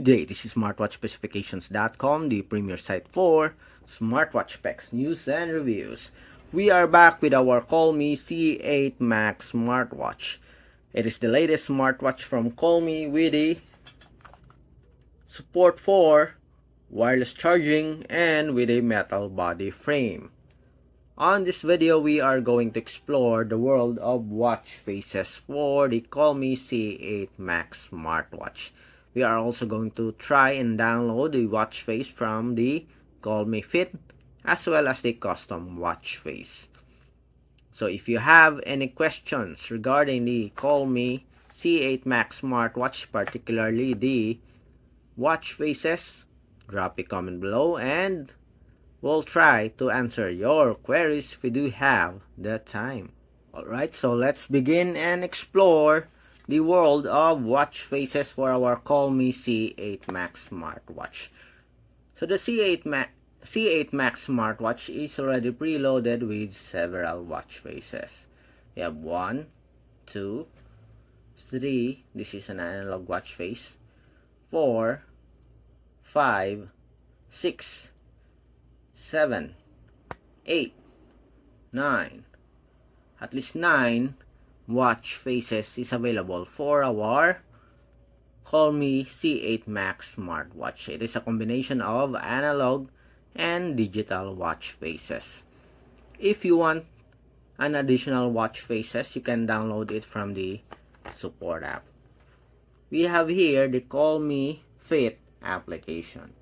day, this is smartwatchspecifications.com, the premier site for smartwatch specs, news, and reviews. We are back with our Colmi C8 Max smartwatch. It is the latest smartwatch from Colmi with the support for wireless charging and with a metal body frame. On this video, we are going to explore the world of watch faces for the Colmi C8 Max smartwatch. We are also going to try and download the watch face from the Colmi Fit as well as the custom watch face. So if you have any questions regarding the Colmi C8 Max smartwatch, particularly the watch faces, drop a comment below and we'll try to answer your queries if we do have the time. Alright, so let's begin and explore the world of watch faces for our Colmi C8 Max smartwatch. So the C8 Max smartwatch is already preloaded with several watch faces. We have 1, 2, 3, this is an analog watch face, 4, 5, 6, 7, 8, 9, at least 9 watch faces is available for our Colmi C8 Max smartwatch. It is a combination of analog and digital watch faces. If you want an additional watch faces, you can download it from the support app. We have here the Colmi Fit application.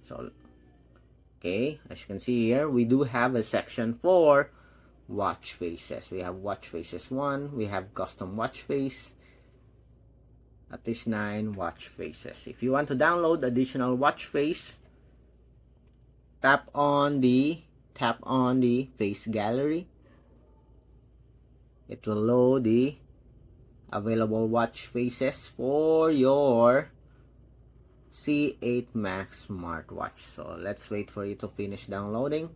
So, okay, as you can see here, we do have a section for watch faces. We have watch faces 1, we have custom watch face, at least 9 watch faces. If you want to download additional watch face, tap on the face gallery. It will load the available watch faces for your C8 Max smartwatch. So let's wait for it to finish downloading.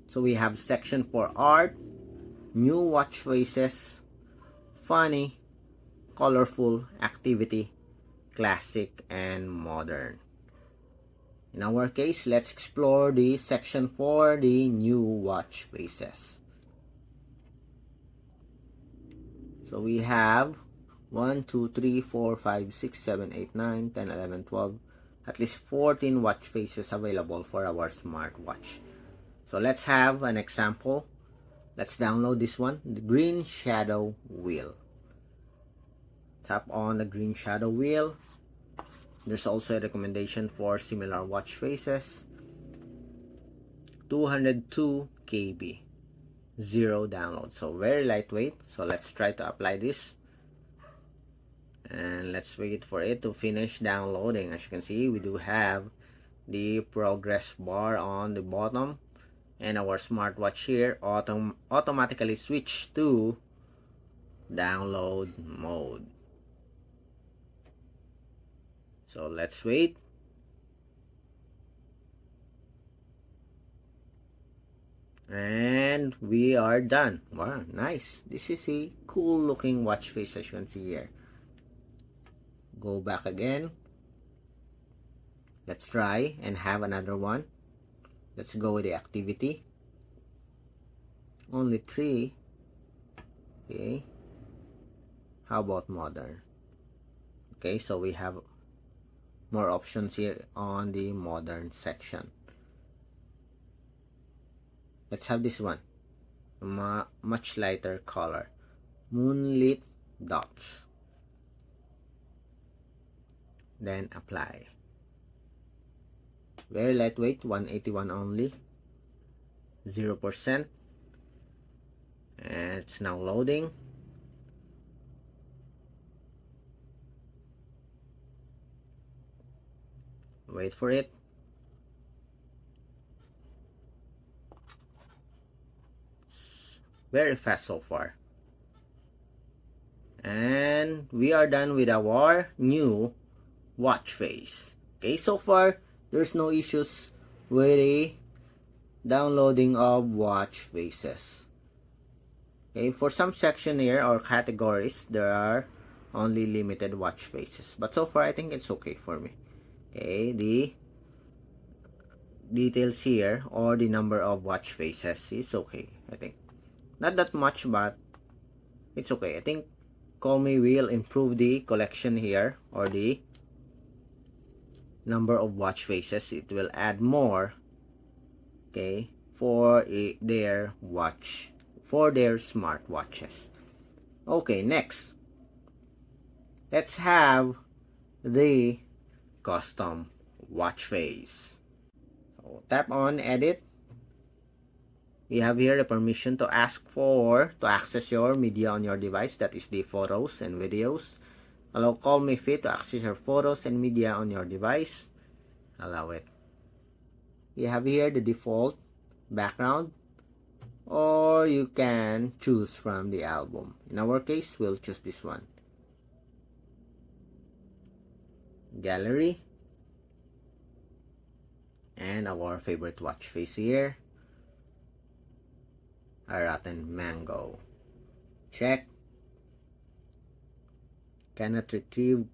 So we have section for art, new watch faces, funny, colorful, activity, classic, and modern. In our case, let's explore the section for the new watch faces. So we have 1, 2, 3, 4, 5, 6, 7, 8, 9, 10, 11, 12, at least 14 watch faces available for our smartwatch. So let's have an example. Let's download this one, the green shadow wheel. Tap on the green shadow wheel. There's also a recommendation for similar watch faces. 202 KB, 0 download, so very lightweight. So let's try to apply this. And let's wait for it to finish downloading. As you can see, we do have the progress bar on the bottom, and our smartwatch here automatically switch to download mode. So let's wait. And we are done. Wow, nice. This is a cool looking watch face, as you can see here. Go back again. Let's try and have another one. Let's go with the activity. Only 3. Okay. How about modern? Okay, so we have more options here on the modern section. Let's have this one. Much lighter color. Moonlit dots. Then apply. Very lightweight, 181 only, 0%, and it's now loading. Wait for it. Very fast so far. And we are done with our new watch face. Okay, so far there's no issues with the downloading of watch faces. Okay, for some section here or categories, there are only limited watch faces. But so far, I think it's okay for me. Okay, the details here or the number of watch faces is okay, I think. Not that much, but it's okay. I think Colmi will improve the collection here or the number of watch faces. It will add more, okay, for their smartwatches. Okay, next, let's have the custom watch face. So tap on edit. We have here the permission to access your media on your device, that is the photos and videos. Allow Colmi Fit to access your photos and media on your device. Allow it. We have here the default background, or you can choose from the album. In our case, we'll choose this one. Gallery. And our favorite watch face here. A rotten mango. Check. Cannot retrieve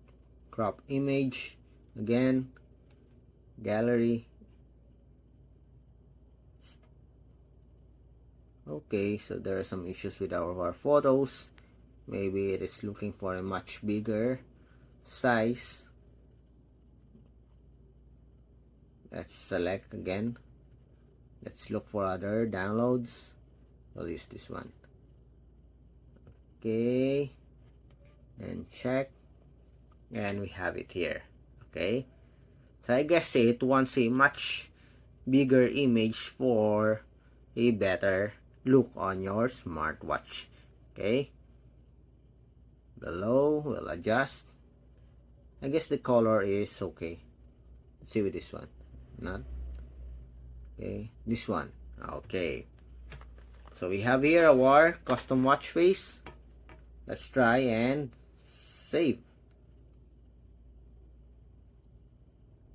crop image. Again. Gallery. Okay, so there are some issues with our photos. Maybe it is looking for a much bigger size. Let's select again. Let's look for other downloads. We'll use this one. Okay, and check, and we have it here. Okay, so I guess it wants a much bigger image for a better look on your smartwatch. Okay, below we'll adjust. I guess the color is okay. Let's see with this one. Not okay. This one. Okay, so we have here our custom watch face. Let's try and save.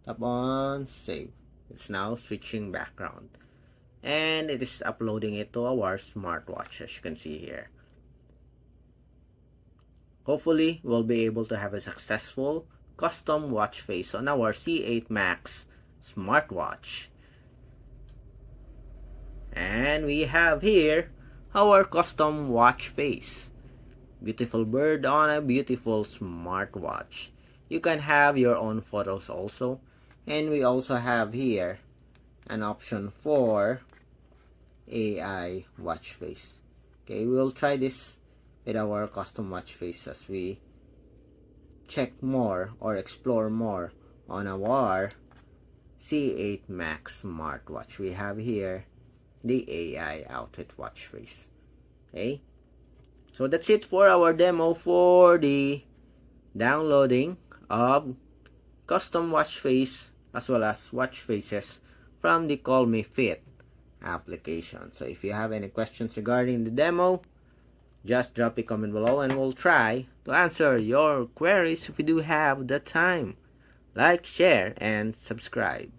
Tap on save. It's now switching background, and it is uploading it to our smartwatch, as you can see here. Hopefully, we'll be able to have a successful custom watch face on our C8 Max smartwatch. And we have here our custom watch face. Beautiful bird on a beautiful smartwatch. You can have your own photos also. And we also have here an option for AI watch face. Okay, we'll try this with our custom watch face as we check more or explore more on our C8 Max smartwatch. We have here the AI outfit watch face. Okay, so that's it for our demo for the downloading of custom watch face as well as watch faces from the Colmi Fit application. So if you have any questions regarding the demo, just drop a comment below and we'll try to answer your queries if we do have the time. Like, share, and subscribe.